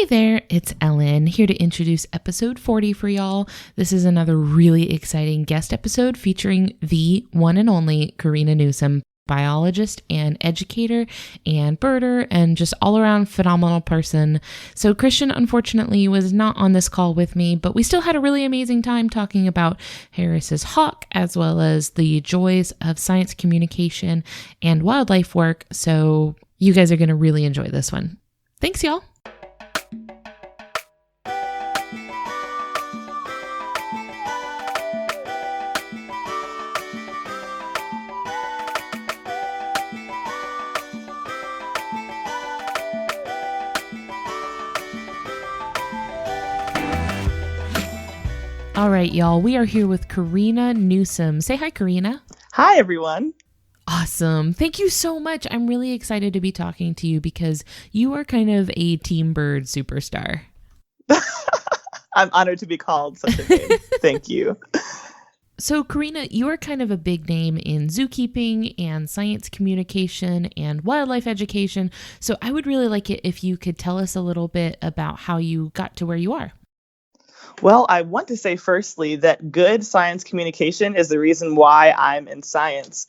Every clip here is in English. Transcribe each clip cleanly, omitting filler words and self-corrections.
there, it's Ellen, here to introduce episode 40 for y'all. This is another really exciting guest episode featuring the one and only Corina Newsome, biologist and educator and birder and just all around phenomenal person. So Christian, unfortunately, was not on this call with me, but we still had a really amazing time talking about Harris's hawk as well as the joys of science communication and wildlife work. So you guys are going to really enjoy this one. Thanks, y'all. All right, y'all, we are here with Corina Newsome. Say hi, Corina. Hi, everyone. Awesome. Thank you so much. I'm really excited to be talking to you because you are kind of a team bird superstar. I'm honored to be called such a name. Thank you. So, Corina, you are kind of a big name in zookeeping and science communication and wildlife education. So I would really like it if you could tell us a little bit about how you got to where you are. Well, I want to say firstly that good science communication is the reason why I'm in science.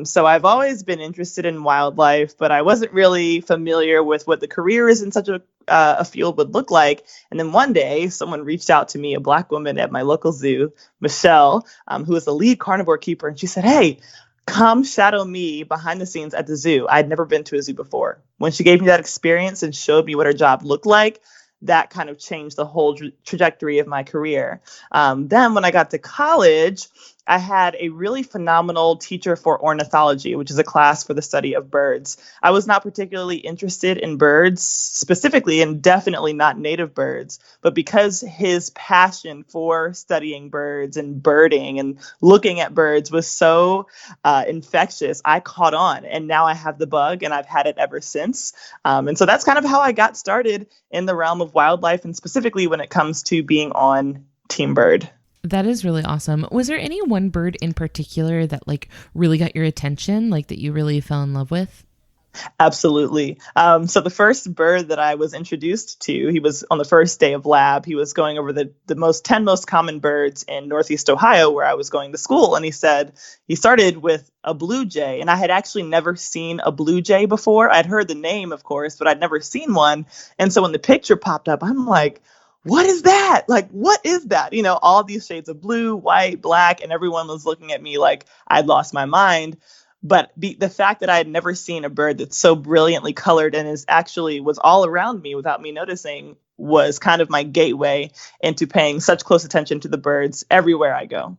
So I've always been interested in wildlife, but I wasn't really familiar with what the careers in such a field would look like. And then one day, someone reached out to me, a Black woman at my local zoo, Michelle, who is the lead carnivore keeper. And she said, "Hey, come shadow me behind the scenes at the zoo." I'd never been to a zoo before. When she gave me that experience and showed me what her job looked like, that kind of changed the whole trajectory of my career. Then when I got to college, I had a really phenomenal teacher for ornithology, which is a class for the study of birds. I was not particularly interested in birds specifically, and definitely not native birds. But because his passion for studying birds and birding and looking at birds was so infectious, I caught on. And now I have the bug, and I've had it ever since. And so that's kind of how I got started in the realm of wildlife, and specifically when it comes to being on Team Bird. That is really awesome. Was there any one bird in particular that really got your attention, that you really fell in love with? Absolutely. So the first bird that I was introduced to, he was on the first day of lab. He was going over the 10 most common birds in Northeast Ohio, where I was going to school. And he said he started with a blue jay. And I had actually never seen a blue jay before. I'd heard the name, of course, but I'd never seen one. And so when the picture popped up, I'm like, what is that? What is that? All these shades of blue, white, black, and everyone was looking at me like I'd lost my mind. But the fact that I had never seen a bird that's so brilliantly colored and was all around me without me noticing was kind of my gateway into paying such close attention to the birds everywhere I go.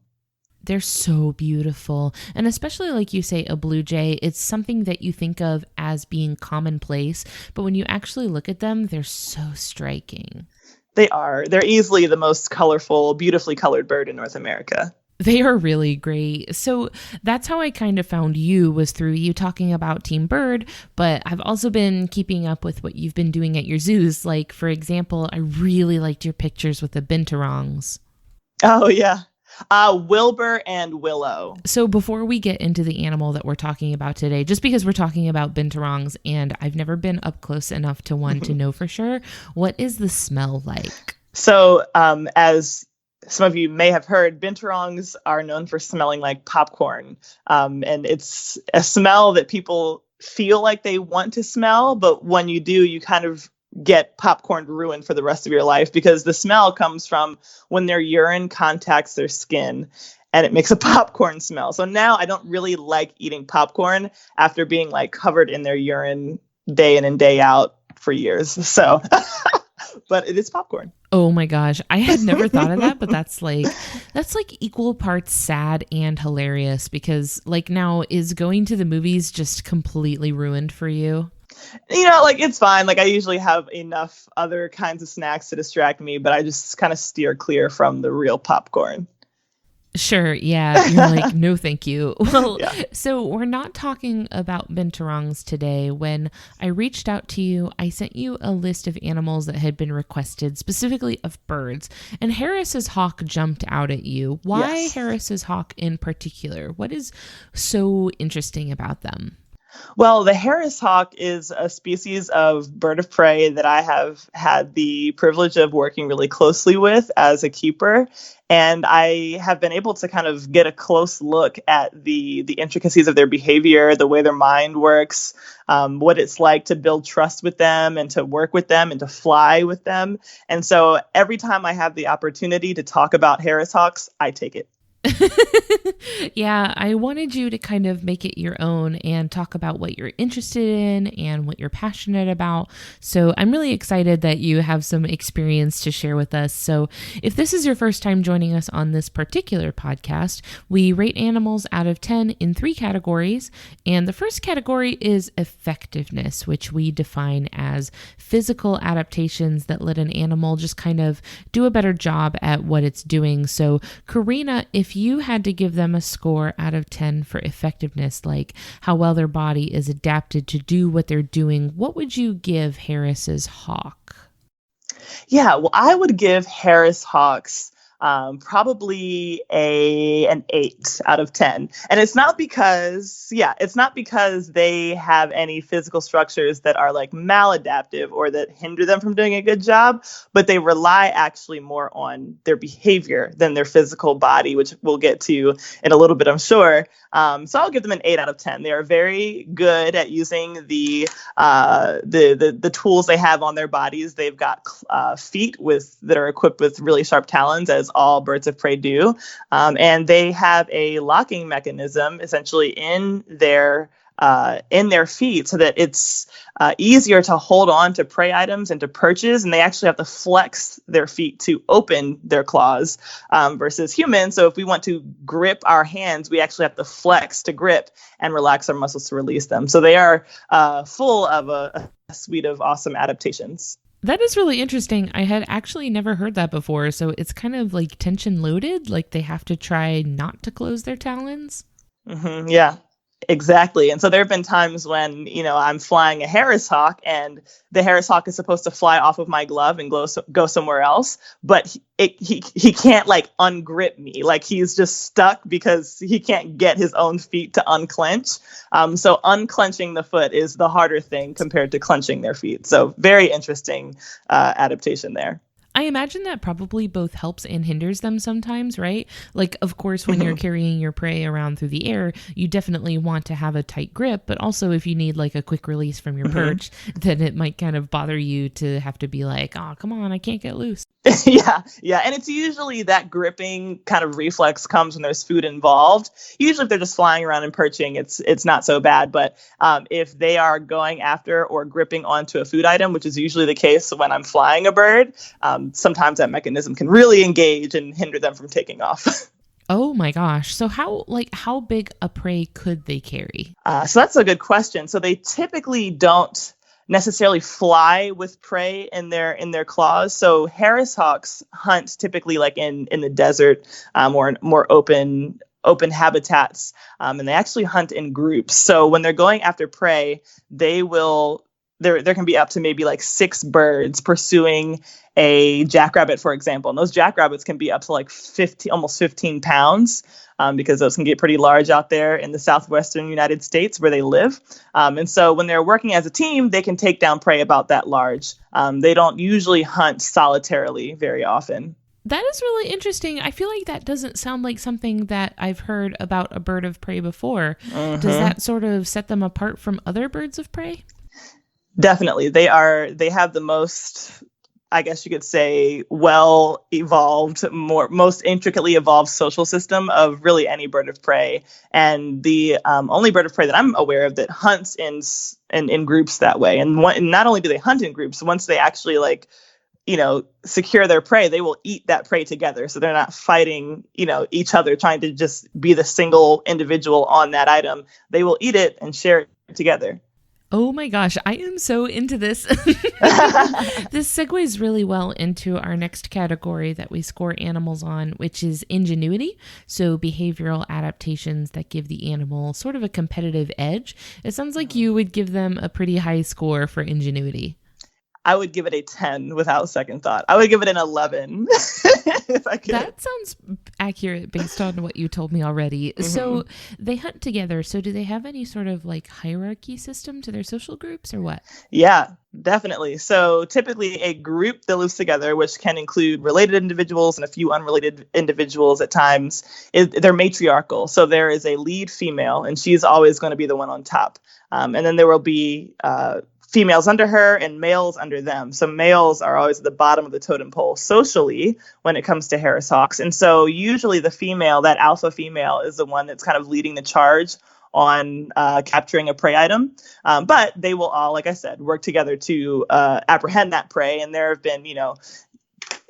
They're so beautiful. And especially like you say, a blue jay, it's something that you think of as being commonplace. But when you actually look at them, they're so striking. They are. They're easily the most colorful, beautifully colored bird in North America. They are really great. So that's how I kind of found you, was through you talking about Team Bird, but I've also been keeping up with what you've been doing at your zoos. Like, for example, I really liked your pictures with the binturongs. Oh, yeah. Wilbur and Willow. So before we get into the animal that we're talking about today, just because we're talking about binturongs and I've never been up close enough to one to know for sure, what is the smell like? So as some of you may have heard, binturongs are known for smelling like popcorn. And it's a smell that people feel like they want to smell, but when you do, you kind of get popcorn ruined for the rest of your life, because the smell comes from when their urine contacts their skin and it makes a popcorn smell. So now I don't really like eating popcorn after being covered in their urine day in and day out for years. So, but it is popcorn. Oh my gosh. I had never thought of that, but that's equal parts sad and hilarious, because now, is going to the movies just completely ruined for you? It's fine. I usually have enough other kinds of snacks to distract me, but I just kind of steer clear from the real popcorn. Sure. Yeah. You're no, thank you. Well, yeah. So we're not talking about binturongs today. When I reached out to you, I sent you a list of animals that had been requested, specifically of birds, and Harris's hawk jumped out at you. Why Yes. Harris's hawk in particular? What is so interesting about them? Well, the Harris hawk is a species of bird of prey that I have had the privilege of working really closely with as a keeper. And I have been able to kind of get a close look at the intricacies of their behavior, the way their mind works, what it's like to build trust with them and to work with them and to fly with them. And so every time I have the opportunity to talk about Harris hawks, I take it. Yeah, I wanted you to kind of make it your own and talk about what you're interested in and what you're passionate about. So I'm really excited that you have some experience to share with us. So if this is your first time joining us on this particular podcast, we rate animals out of 10 in 3 categories. And the first category is effectiveness, which we define as physical adaptations that let an animal just kind of do a better job at what it's doing. So Corina, if you had to give them a score out of 10 for effectiveness, like how well their body is adapted to do what they're doing, what would you give Harris's hawk? Yeah, well, I would give Harris hawks probably an 8 out of 10. And it's not because they have any physical structures that are like maladaptive or that hinder them from doing a good job, but they rely actually more on their behavior than their physical body, which we'll get to in a little bit, I'm sure. So I'll give them an 8 out of 10. They are very good at using the tools they have on their bodies. They've got feet that are equipped with really sharp talons, as all birds of prey do. And they have a locking mechanism essentially in their feet so that it's easier to hold on to prey items and to perches. And they actually have to flex their feet to open their claws versus humans. So if we want to grip our hands, we actually have to flex to grip and relax our muscles to release them. So they are full of a suite of awesome adaptations. That is really interesting. I had actually never heard that before. So it's kind of like tension loaded, like they have to try not to close their talons. Mm-hmm, yeah. Exactly. And so there have been times when, I'm flying a Harris hawk and the Harris hawk is supposed to fly off of my glove and go somewhere else, but he can't like ungrip me. Like he's just stuck because he can't get his own feet to unclench. So unclenching the foot is the harder thing compared to clenching their feet. So very interesting adaptation there. I imagine that probably both helps and hinders them sometimes, right? Like, of course, when you're carrying your prey around through the air, you definitely want to have a tight grip, but also if you need like a quick release from your perch, then it might kind of bother you to have to be like, oh, come on, I can't get loose. Yeah. And it's usually that gripping kind of reflex comes when there's food involved. Usually if they're just flying around and perching, it's not so bad. But if they are going after or gripping onto a food item, which is usually the case when I'm flying a bird, sometimes that mechanism can really engage and hinder them from taking off. Oh my gosh. So how big a prey could they carry? So that's a good question. So they typically don't necessarily fly with prey in their claws. So Harris hawks hunt typically like in the desert or in more open habitats, and they actually hunt in groups. So when they're going after prey, there can be up to maybe like 6 birds pursuing a jackrabbit, for example. And those jackrabbits can be up to like almost 15 pounds. Because those can get pretty large out there in the southwestern United States where they live. And so when they're working as a team, they can take down prey about that large. They don't usually hunt solitarily very often. That is really interesting. I feel like that doesn't sound like something that I've heard about a bird of prey before. Mm-hmm. Does that sort of set them apart from other birds of prey? Definitely. They have the most, I guess you could say, well-evolved, most intricately evolved social system of really any bird of prey. And the only bird of prey that I'm aware of that hunts in groups that way. And not only do they hunt in groups, once they actually secure their prey, they will eat that prey together. So they're not fighting, each other, trying to just be the single individual on that item. They will eat it and share it together. Oh my gosh, I am so into this. This segues really well into our next category that we score animals on, which is ingenuity. So behavioral adaptations that give the animal sort of a competitive edge. It sounds like you would give them a pretty high score for ingenuity. I would give it a 10 without second thought. I would give it an 11 if I could. That sounds accurate based on what you told me already. Mm-hmm. So they hunt together. So do they have any sort of like hierarchy system to their social groups or what? Yeah, definitely. So typically a group that lives together, which can include related individuals and a few unrelated individuals at times, they're matriarchal. So there is a lead female, and she's always going to be the one on top. And then there will be females under her and males under them. So males are always at the bottom of the totem pole socially when it comes to Harris hawks. And so usually the female, that alpha female, is the one that's kind of leading the charge on capturing a prey item. But they will all, like I said, work together to apprehend that prey. And there have been,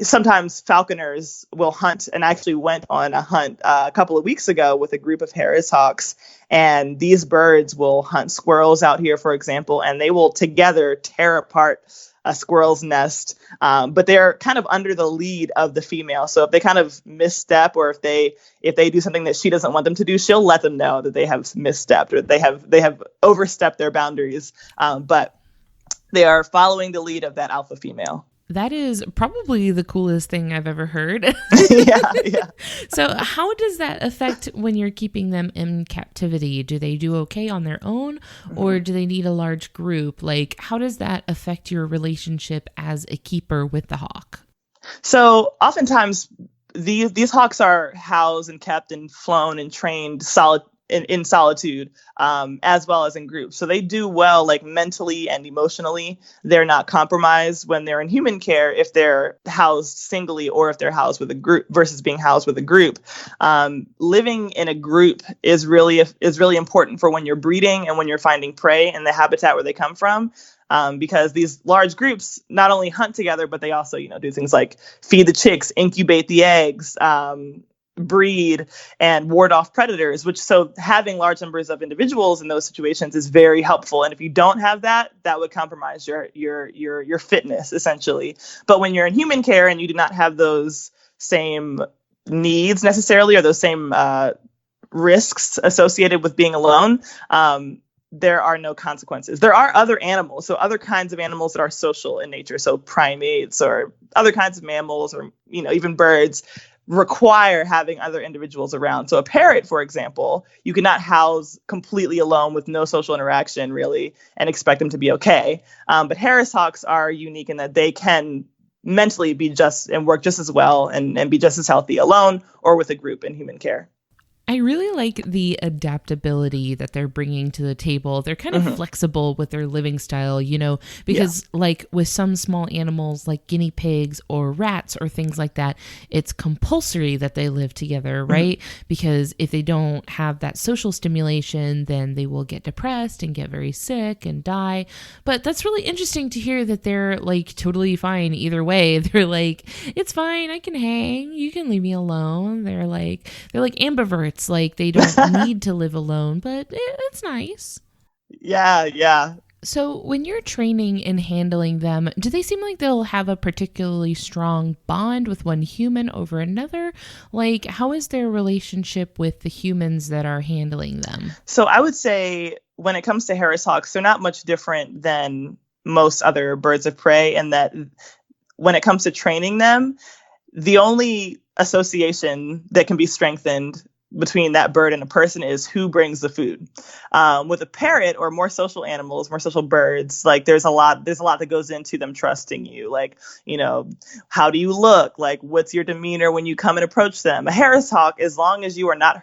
sometimes falconers will hunt, and I actually went on a hunt a couple of weeks ago with a group of Harris hawks. And these birds will hunt squirrels out here, for example, and they will together tear apart a squirrel's nest. But they're kind of under the lead of the female. So if they kind of misstep, or if they do something that she doesn't want them to do, she'll let them know that they have misstepped or they have overstepped their boundaries. But they are following the lead of that alpha female. That is probably the coolest thing I've ever heard. Yeah. So how does that affect when you're keeping them in captivity? Do they do okay on their own, or do they need a large group? Like, how does that affect your relationship as a keeper with the hawk? So oftentimes these hawks are housed and kept and flown and trained in solitude, as well as in groups. So they do well, like mentally and emotionally. They're not compromised when they're in human care if they're housed singly or if they're housed with a group versus being housed with a group. Living in a group is really important for when you're breeding and when you're finding prey in the habitat where they come from. Because these large groups not only hunt together, but they also, do things like feed the chicks, incubate the eggs, breed, and ward off predators, so having large numbers of individuals in those situations is very helpful. And if you don't have that would compromise your fitness, essentially. But when you're in human care and you do not have those same needs necessarily, or those same risks associated with being alone, there are no consequences. There are other animals, so other kinds of animals that are social in nature, so primates or other kinds of mammals, or even birds, require having other individuals around. So a parrot, for example, you cannot house completely alone with no social interaction, really, and expect them to be okay. But Harris hawks are unique in that they can mentally be just and work just as well and be just as healthy alone or with a group in human care. I really like the adaptability that they're bringing to the table. They're kind of flexible with their living style, because like with some small animals like guinea pigs or rats or things like that, it's compulsory that they live together, right? Because if they don't have that social stimulation, then they will get depressed and get very sick and die. But that's really interesting to hear that they're like totally fine either way. They're like, it's fine, I can hang, you can leave me alone. They're like ambiverts. Like they don't need to live alone, but it's nice. Yeah. So when you're training and handling them, do they seem like they'll have a particularly strong bond with one human over another? Like, how is their relationship with the humans that are handling them? So I would say when it comes to Harris hawks, they're not much different than most other birds of prey, and that when it comes to training them, the only association that can be strengthened between that bird and a person is who brings the food. With a parrot or more social animals, more social birds, like there's a lot that goes into them trusting you. Like, how do you look? Like, what's your demeanor when you come and approach them? A Harris hawk, as long as you are not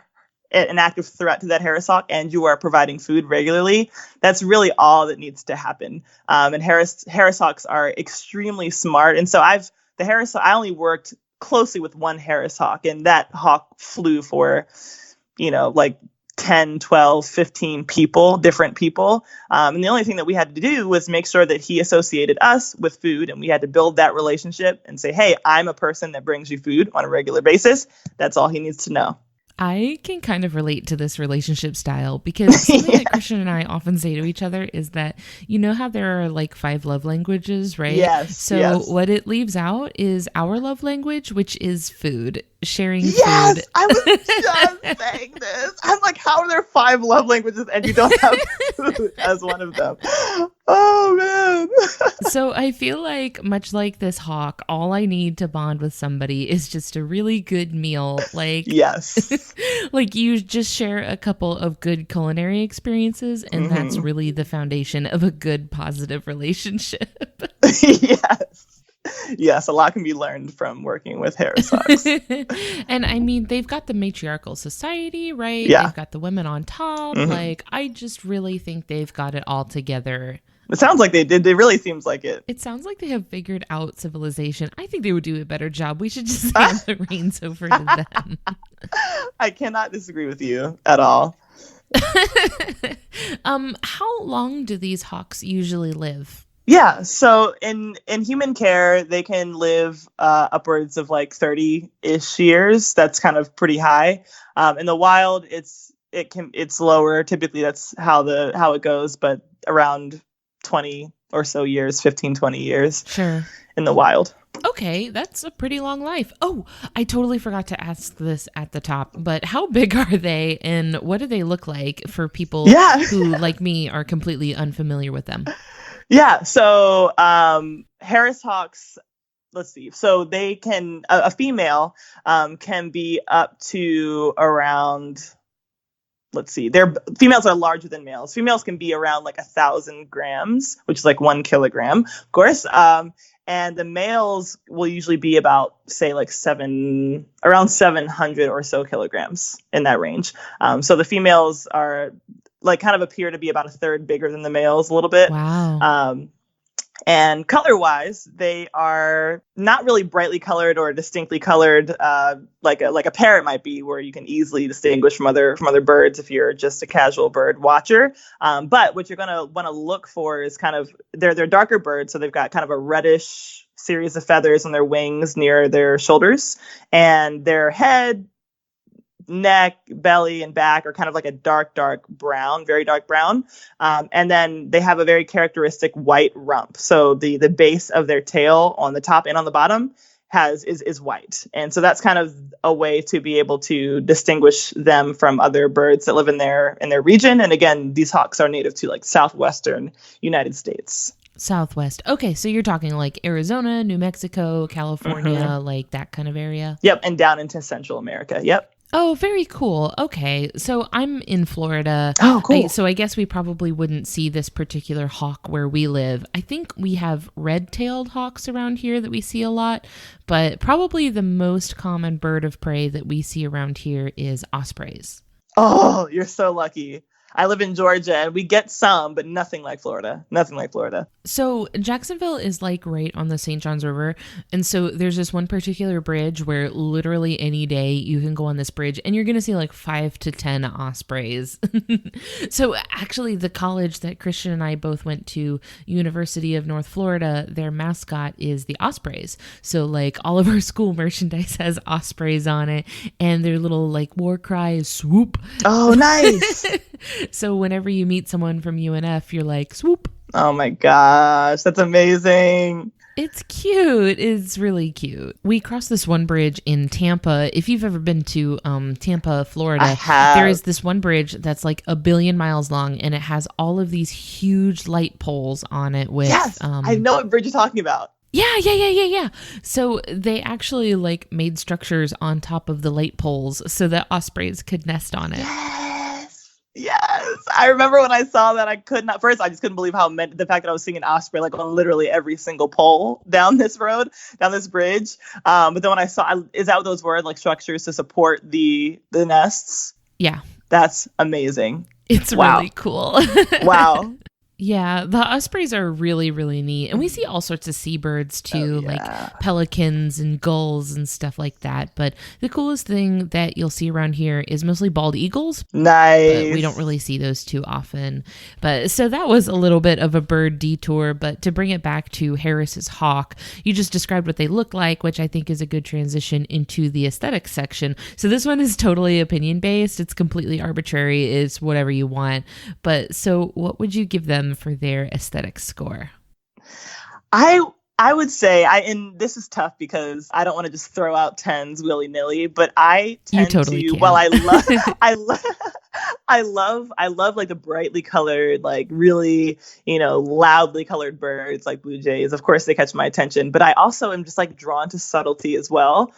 an active threat to that Harris hawk and you are providing food regularly, that's really all that needs to happen. And Harris hawks are extremely smart. And so I only worked closely with one Harris hawk, and that hawk flew for, like 10, 12, 15 people, different people. And the only thing that we had to do was make sure that he associated us with food, and we had to build that relationship and say, hey, I'm a person that brings you food on a regular basis. That's all he needs to know. I can kind of relate to this relationship style because something that Christian and I often say to each other is that, how there are like 5 love languages, right? Yes. So what it leaves out is our love language, which is food. sharing Yes, food. I was just saying this. I'm like, how are there 5 love languages and you don't have food as one of them? Oh, man. So I feel like, much like this hawk, all I need to bond with somebody is just a really good meal. Like, Yes. like you just share a couple of good culinary experiences, and that's really the foundation of a good, positive relationship. Yes. Yes, a lot can be learned from working with Harris hawks. And I mean, they've got the matriarchal society, right? Yeah. They've got the women on top. Like, I just really think they've got it all together. It sounds like they did. It really seems like it. It sounds like they have figured out civilization. I think they would do a better job. We should just hand the reins over to them. I cannot disagree with you at all. How long do these hawks usually live? Yeah, so in human care, they can live upwards of like 30-ish years. That's kind of pretty high. In the wild, it's lower. Typically, that's how it goes, but around 20 or so years, 15, 20 years. Sure. In the wild. Okay, that's a pretty long life. Oh, I totally forgot to ask this at the top, but how big are they and what do they look like for people who, like me, are completely unfamiliar with them? Yeah, so Harris hawks, let's see. So they can, a female can be up to around, let's see, females are larger than males. Females can be around like 1,000 grams, which is like 1 kilogram, of course. And the males will usually be about, say, like around 700 or so kilograms, in that range. So the females are like kind of appear to be about a third bigger than the males, a little bit. Wow. And color-wise, they are not really brightly colored or distinctly colored, like a parrot might be, where you can easily distinguish from other birds if you're just a casual bird watcher. But what you're going to want to look for is kind of they're darker birds, so they've got kind of a reddish series of feathers on their wings near their shoulders, and their head, neck, belly, and back are kind of like a dark brown, very dark brown. And then they have a very characteristic white rump. So the base of their tail on the top and on the bottom is white. And so that's kind of a way to be able to distinguish them from other birds that live in their region. And again, these hawks are native to like southwestern United States. Southwest. Okay, so you're talking like Arizona, New Mexico, California, like that kind of area? Yep, and down into Central America. Yep. Oh, very cool. Okay, so I'm in Florida. Oh, cool. So I guess we probably wouldn't see this particular hawk where we live. I think we have red-tailed hawks around here that we see a lot, but probably the most common bird of prey that we see around here is ospreys. Oh, you're so lucky. I live in Georgia and we get some, but nothing like Florida. Nothing like Florida. So Jacksonville is like right on the St. Johns River. And so there's this one particular bridge where literally any day you can go on this bridge and you're going to see like 5 to 10 ospreys. So actually the college that Christian and I both went to, University of North Florida, their mascot is the ospreys. So like all of our school merchandise has ospreys on it and their little like war cry is swoop. Oh, nice. So whenever you meet someone from UNF, you're like, swoop. Oh my gosh, that's amazing. It's cute. It's really cute. We crossed this one bridge in Tampa. If you've ever been to Tampa, Florida, I have. there is this one bridge that's like 1 billion miles long, and it has all of these huge light poles on it with... Yes, I know what bridge you're talking about. Yeah. So they actually like made structures on top of the light poles so that ospreys could nest on it. Yes. I remember when I saw that, I just couldn't believe the fact that I was seeing an osprey like on literally every single pole down this bridge. But then when I saw, is that what those were, like structures to support the nests? Yeah. That's amazing. It's really cool. Wow. Yeah, the ospreys are really, really neat. And we see all sorts of seabirds too, like pelicans and gulls and stuff like that. But the coolest thing that you'll see around here is mostly bald eagles. Nice. But we don't really see those too often. But so that was a little bit of a bird detour. But to bring it back to Harris's hawk, you just described what they look like, which I think is a good transition into the aesthetics section. So this one is totally opinion based. It's completely arbitrary. It's whatever you want. But so what would you give them for their aesthetic score? I I would say and this is tough because I don't want to just throw out tens willy nilly, but I You tend totally to, can. well, I love, I love, I love like the brightly colored, like really, loudly colored birds like blue jays. Of course, they catch my attention, but I also am just like drawn to subtlety as well.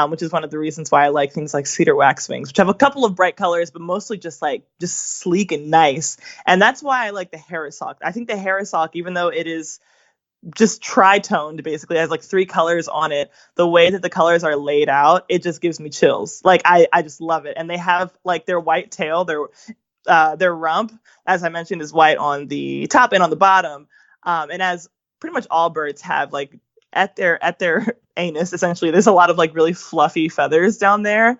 Which is one of the reasons why I like things like cedar waxwings, which have a couple of bright colors, but mostly just sleek and nice. And that's why I like the Harris hawk. I think the Harris hawk, even though it is just tri-toned, basically has like three colors on it, the way that the colors are laid out, it just gives me chills. Like I just love it. And they have like their white tail, their rump, as I mentioned, is white on the top and on the bottom. And as pretty much all birds have, like at their anus, essentially, there's a lot of like really fluffy feathers down there.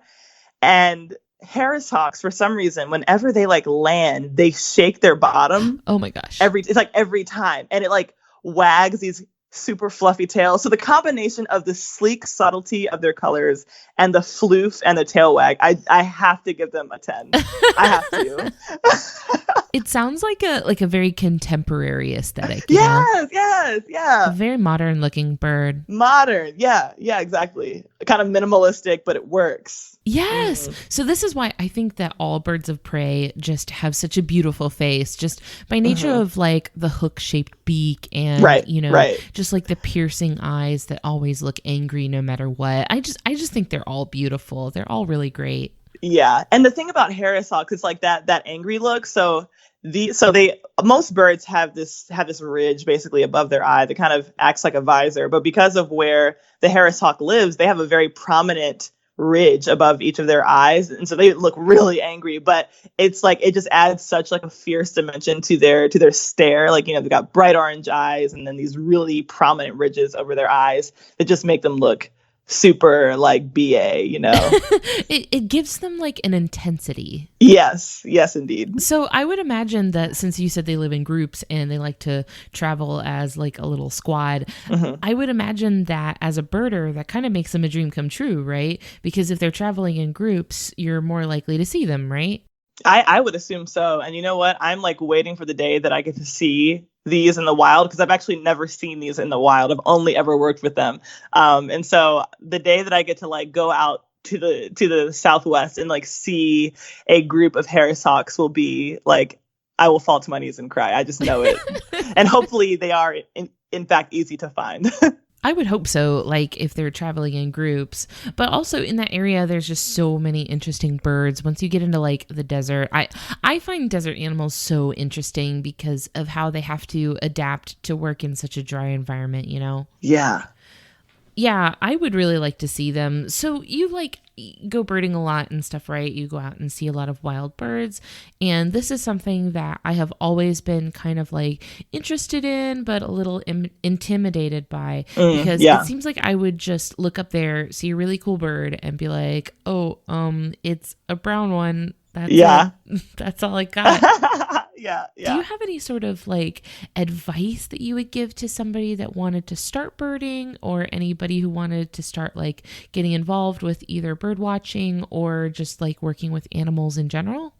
And Harris hawks, for some reason, whenever they like land, they shake their bottom. Oh my gosh. It's like every time. And it like wags these super fluffy tails. So the combination of the sleek subtlety of their colors and the floof and the tail wag, I have to give them a 10. I have to. It sounds like a very contemporary aesthetic. Yes, yeah. A very modern looking bird. Modern, yeah, exactly. Kind of minimalistic, but it works. Yes. So this is why I think that all birds of prey just have such a beautiful face, just by nature of like the hook-shaped beak and, just like the piercing eyes that always look angry no matter what. I just think they're all beautiful. They're all really great. Yeah. And the thing about Harris hawks is like that angry look. So most birds have this ridge basically above their eye that kind of acts like a visor. But because of where the Harris hawk lives, they have a very prominent ridge above each of their eyes, and so they look really angry. But it's like it just adds such like a fierce dimension to their stare. Like, they've got bright orange eyes and then these really prominent ridges over their eyes that just make them look super like BA, It gives them like an intensity. Yes, indeed. So I would imagine that since you said they live in groups and they like to travel as like a little squad, I would imagine that as a birder, that kind of makes them a dream come true, right? Because if they're traveling in groups, you're more likely to see them, right? I would assume so. And you know what? I'm like waiting for the day that I get to see these in the wild, because I've actually never seen these in the wild. I've only ever worked with them. And so the day that I get to like go out to the Southwest and like see a group of Harris hawks will be like, I will fall to my knees and cry. I just know it. And hopefully they are in fact easy to find. I would hope so, like if they're traveling in groups. But also in that area, there's just so many interesting birds. Once you get into like the desert, I find desert animals so interesting because of how they have to adapt to work in such a dry environment, Yeah, I would really like to see them. So you like go birding a lot and stuff, right? You go out and see a lot of wild birds. And this is something that I have always been kind of like interested in, but a little intimidated by, because it seems like I would just look up there, see a really cool bird and be like, oh, it's a brown one. That's it. That's all I got. Yeah. Do you have any sort of like advice that you would give to somebody that wanted to start birding, or anybody who wanted to start like getting involved with either bird watching or just like working with animals in general?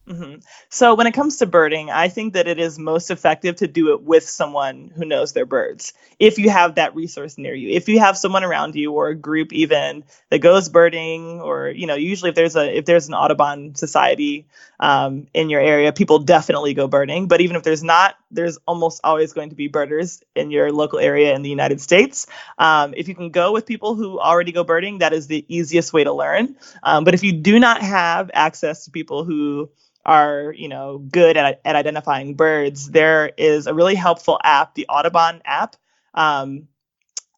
So when it comes to birding, I think that it is most effective to do it with someone who knows their birds. If you have that resource near you, if you have someone around you or a group even that goes birding, or, usually if there's an Audubon society in your area, people definitely go birding. But even if there's not, there's almost always going to be birders in your local area in the United States. If you can go with people who already go birding, that is the easiest way to learn. But if you do not have access to people who are, good at identifying birds, there is a really helpful app. The Audubon app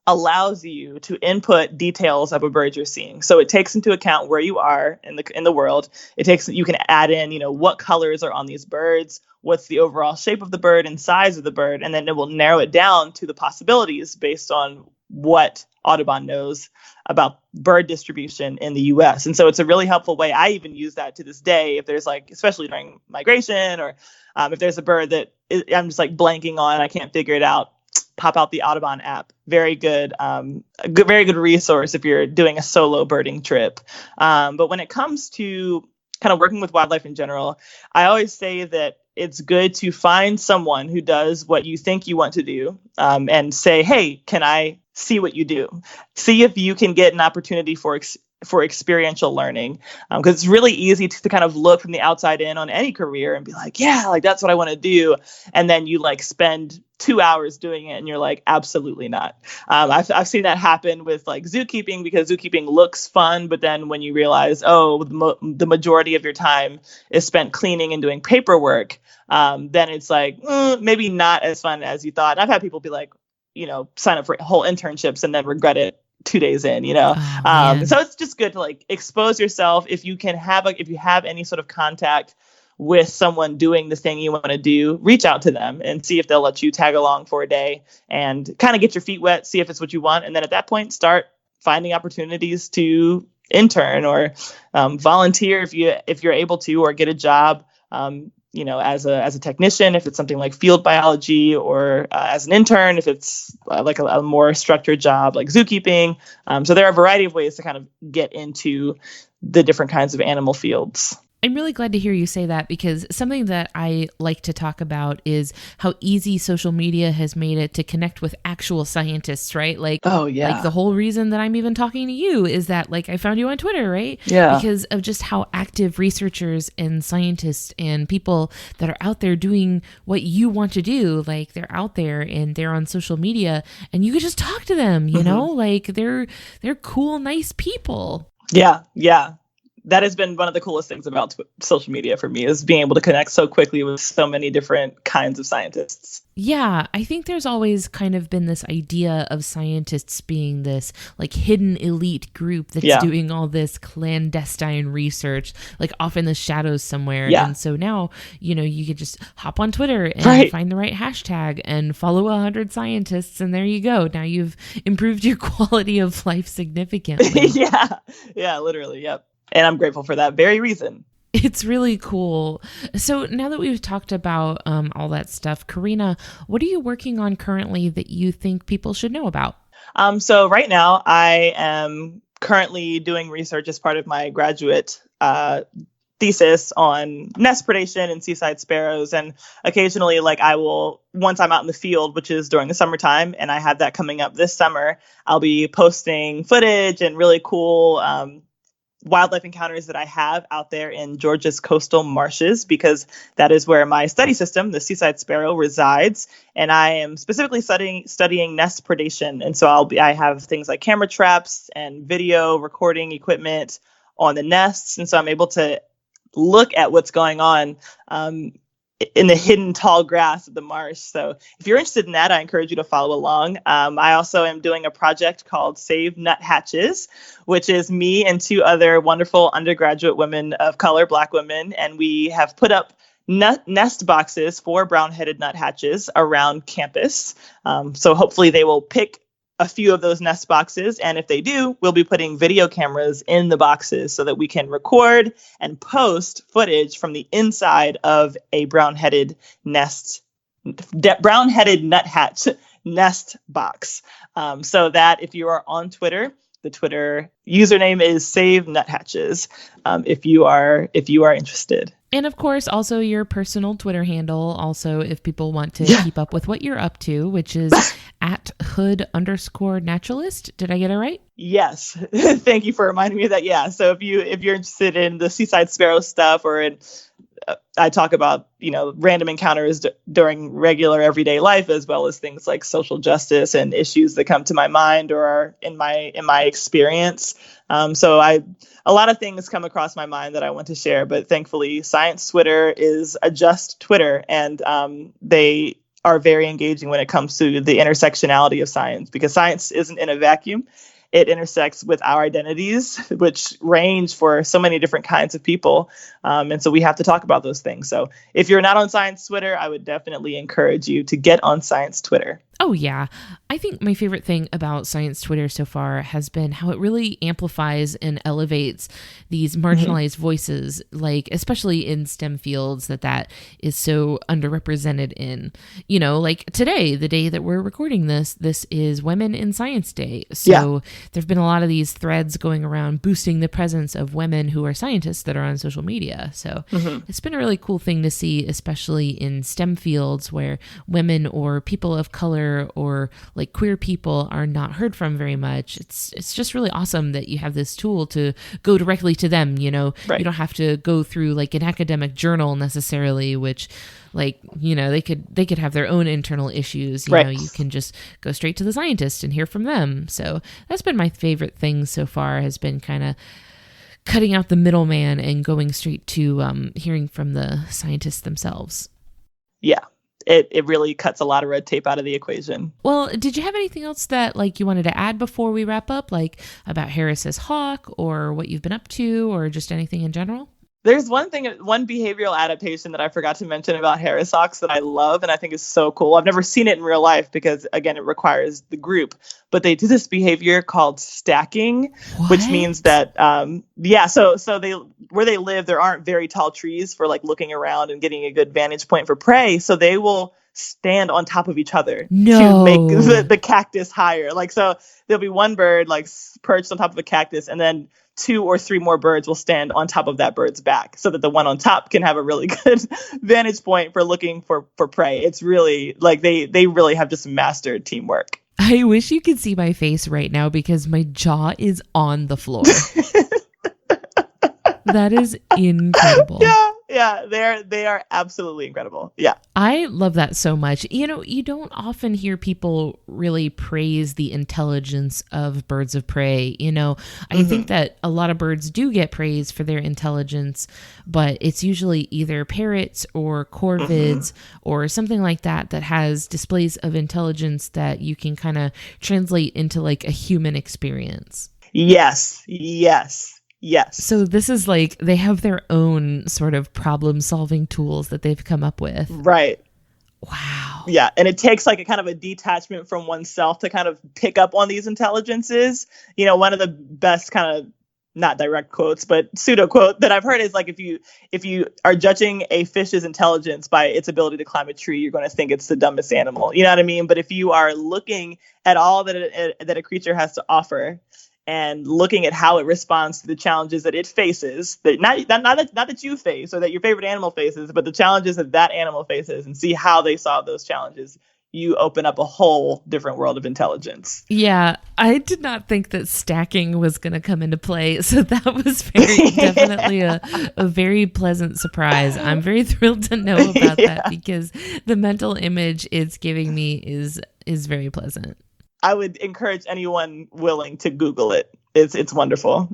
allows you to input details of a bird you're seeing. So it takes into account where you are in the world. You can add in, what colors are on these birds, what's the overall shape of the bird and size of the bird, and then it will narrow it down to the possibilities based on what Audubon knows about bird distribution in the U.S. And so it's a really helpful way. I even use that to this day. If there's like, especially during migration, or if there's a bird that I'm just like blanking on, I can't figure it out, pop out the Audubon app. Very good, very good resource if you're doing a solo birding trip. But when it comes to kind of working with wildlife in general, I always say that it's good to find someone who does what you think you want to do, and say, hey, can I see what you do. See if you can get an opportunity for experiential learning, because it's really easy to kind of look from the outside in on any career and be like, yeah, like that's what I want to do, and then you like spend 2 hours doing it and you're like, absolutely not. I've seen that happen with like zookeeping, because zookeeping looks fun, but then when you realize, oh, the majority of your time is spent cleaning and doing paperwork, then it's like maybe not as fun as you thought. And I've had people be like, sign up for whole internships and then regret it 2 days in, so it's just good to like expose yourself. If you have any sort of contact with someone doing the thing you want to do, reach out to them and see if they'll let you tag along for a day and kind of get your feet wet, see if it's what you want. And then at that point, start finding opportunities to intern or volunteer if you're able to, or get a job, as a technician, if it's something like field biology, or as an intern, if it's like a more structured job like zookeeping. So there are a variety of ways to kind of get into the different kinds of animal fields. I'm really glad to hear you say that, because something that I like to talk about is how easy social media has made it to connect with actual scientists, right? Like, oh yeah, like the whole reason that I'm even talking to you is that like I found you on Twitter, right? Yeah. Because of just how active researchers and scientists and people that are out there doing what you want to do, like they're out there and they're on social media, and you could just talk to them, you know, like they're cool, nice people. Yeah. That has been one of the coolest things about social media for me, is being able to connect so quickly with so many different kinds of scientists. Yeah, I think there's always kind of been this idea of scientists being this like hidden elite group that's doing all this clandestine research, like off in the shadows somewhere. Yeah. And so now, you could just hop on Twitter and find the right hashtag and follow 100 scientists, and there you go. Now you've improved your quality of life significantly. Yeah, literally. Yep. And I'm grateful for that very reason. It's really cool. So now that we've talked about all that stuff, Corina, what are you working on currently that you think people should know about? So right now I am currently doing research as part of my graduate thesis on nest predation and seaside sparrows. And occasionally, like I will, once I'm out in the field, which is during the summertime, and I have that coming up this summer, I'll be posting footage and really cool wildlife encounters that I have out there in Georgia's coastal marshes, because that is where my study system, the seaside sparrow, resides. And I am specifically studying nest predation. And so I have things like camera traps and video recording equipment on the nests. And so I'm able to look at what's going on in the hidden tall grass of the marsh. So if you're interested in that, I encourage you to follow along. I also am doing a project called Save Nuthatches, which is me and two other wonderful undergraduate women of color, Black women, and we have put up nest boxes for brown-headed nuthatches around campus. So hopefully they will pick a few of those nest boxes. And if they do, we'll be putting video cameras in the boxes so that we can record and post footage from the inside of a brown-headed nuthatch nest box. So that if you are on Twitter, the Twitter username is Save Nuthatches, if you are interested. And of course, also your personal Twitter handle. Also, if people want to keep up with what you're up to, which is at hood_naturalist. Did I get it right? Yes. Thank you for reminding me of that. Yeah. So if you're interested in the seaside sparrow stuff, or in I talk about, random encounters during regular everyday life, as well as things like social justice and issues that come to my mind or are in my experience. So a lot of things come across my mind that I want to share, but thankfully Science Twitter is a just Twitter, and they are very engaging when it comes to the intersectionality of science, because science isn't in a vacuum. It intersects with our identities, which range for so many different kinds of people. And so we have to talk about those things. So if you're not on Science Twitter, I would definitely encourage you to get on Science Twitter. Oh, yeah. I think my favorite thing about Science Twitter so far has been how it really amplifies and elevates these marginalized voices, like especially in STEM fields that is so underrepresented in. Like today, the day that we're recording this is Women in Science Day. So there've been a lot of these threads going around boosting the presence of women who are scientists that are on social media. So it's been a really cool thing to see, especially in STEM fields where women or people of color or like queer people are not heard from very much. It's just really awesome that you have this tool to go directly to them. You don't have to go through like an academic journal necessarily, which like, they could have their own internal issues. You can just go straight to the scientist and hear from them. So that's been my favorite thing so far, has been kind of cutting out the middleman and going straight to hearing from the scientists themselves. Yeah, it really cuts a lot of red tape out of the equation. Well, did you have anything else that like you wanted to add before we wrap up, like about Harris's hawk or what you've been up to or just anything in general? There's one behavioral adaptation that I forgot to mention about Harris hawks that I love and I think is so cool. I've never seen it in real life because, again, it requires the group. But they do this behavior called stacking, which means that, so where they live, there aren't very tall trees for like looking around and getting a good vantage point for prey. So they will stand on top of each other to make the cactus higher. Like, so there'll be one bird like perched on top of a cactus, and then 2 or 3 more birds will stand on top of that bird's back so that the one on top can have a really good vantage point for looking for prey. It's really like they really have just mastered teamwork. I wish you could see my face right now because my jaw is on the floor. That is incredible. Yeah, they are absolutely incredible. Yeah. I love that so much. You don't often hear people really praise the intelligence of birds of prey. I think that a lot of birds do get praise for their intelligence, but it's usually either parrots or corvids or something like that has displays of intelligence that you can kind of translate into like a human experience. Yes. So this is like they have their own sort of problem-solving tools that they've come up with. Right. Wow. Yeah, and it takes like a kind of a detachment from oneself to kind of pick up on these intelligences. One of the best kind of not direct quotes, but pseudo quote that I've heard is like if you are judging a fish's intelligence by its ability to climb a tree, you're going to think it's the dumbest animal. You know what I mean? But if you are looking at all that a creature has to offer, and looking at how it responds to the challenges that it faces, that not that you face or that your favorite animal faces, but the challenges that animal faces, and see how they solve those challenges, you open up a whole different world of intelligence. Yeah, I did not think that stacking was going to come into play, so that was definitely a very pleasant surprise. I'm very thrilled to know about that because the mental image it's giving me is very pleasant. I would encourage anyone willing to Google it. It's wonderful.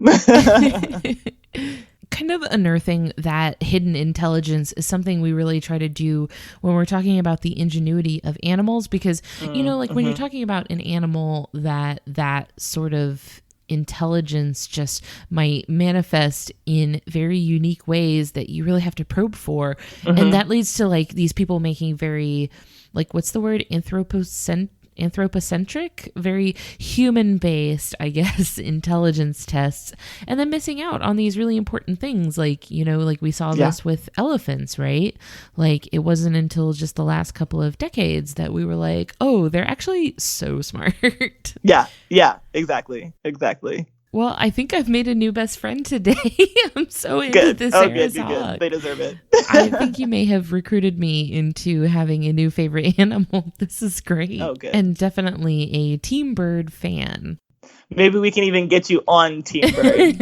Kind of unearthing that hidden intelligence is something we really try to do when we're talking about the ingenuity of animals, because, when you're talking about an animal that sort of intelligence just might manifest in very unique ways that you really have to probe for. And that leads to like these people making very, like, what's the word? Anthropocentric, very human-based, I guess, intelligence tests, and then missing out on these really important things, like, like we saw this with elephants, right? Like, it wasn't until just the last couple of decades that we were like, oh, they're actually so smart. Yeah, exactly. Well, I think I've made a new best friend today. I'm so into this Harris hawk. They deserve it. I think you may have recruited me into having a new favorite animal. This is great. Oh, good. And definitely a Team Bird fan. Maybe we can even get you on Team Bird.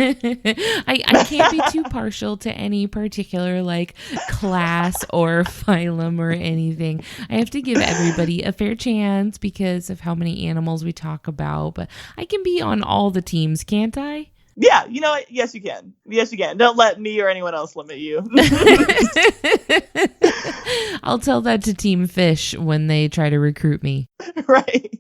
I can't be too partial to any particular like class or phylum or anything. I have to give everybody a fair chance because of how many animals we talk about, but I can be on all the teams, can't I? Yeah, yes, you can. Don't let me or anyone else limit you. I'll tell that to Team Fish when they try to recruit me. Right.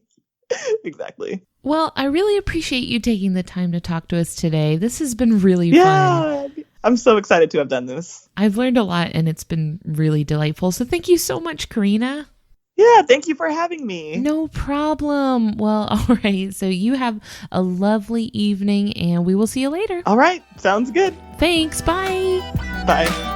Exactly. Well, I really appreciate you taking the time to talk to us today. This has been really fun. I'm so excited to have done this. I've learned a lot and it's been really delightful. So thank you so much, Corina. Yeah, thank you for having me. No problem. Well, all right. So you have a lovely evening and we will see you later. All right. Sounds good. Thanks. Bye. Bye.